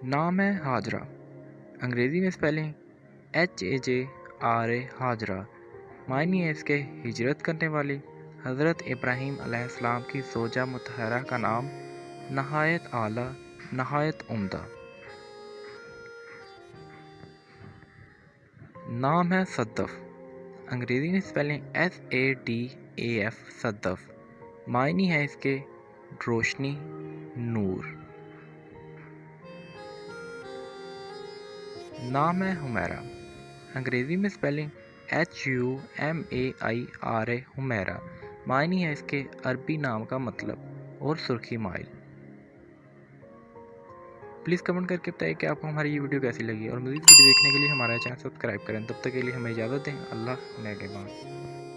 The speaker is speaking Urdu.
نام ہے ہاجرہ، انگریزی میں سپیلنگ HAJRA ہاجرہ، معنی ہے اس کے ہجرت کرنے والی۔ حضرت ابراہیم علیہ السلام کی زوجہ مطہرہ کا نام نہایت اعلیٰ، نہایت عمدہ۔ نام ہے صدف، انگریزی میں سپیلنگ SADAF صدف، معنی ہے اس کے روشنی، نور۔ نام ہے حمیرہ، انگریزی میں سپیلنگ HUMAIRA حمیرہ، معنی ہے اس کے عربی نام کا مطلب اور سرخی مائل۔ پلیز کمنٹ کر کے بتائیے کہ آپ کو ہماری یہ ویڈیو کیسی لگی، اور مزید ویڈیو دیکھنے کے لیے ہمارا چینل سبسکرائب کریں۔ تب تک کے لیے ہمیں اجازت دیں۔ اللہ نگہبان۔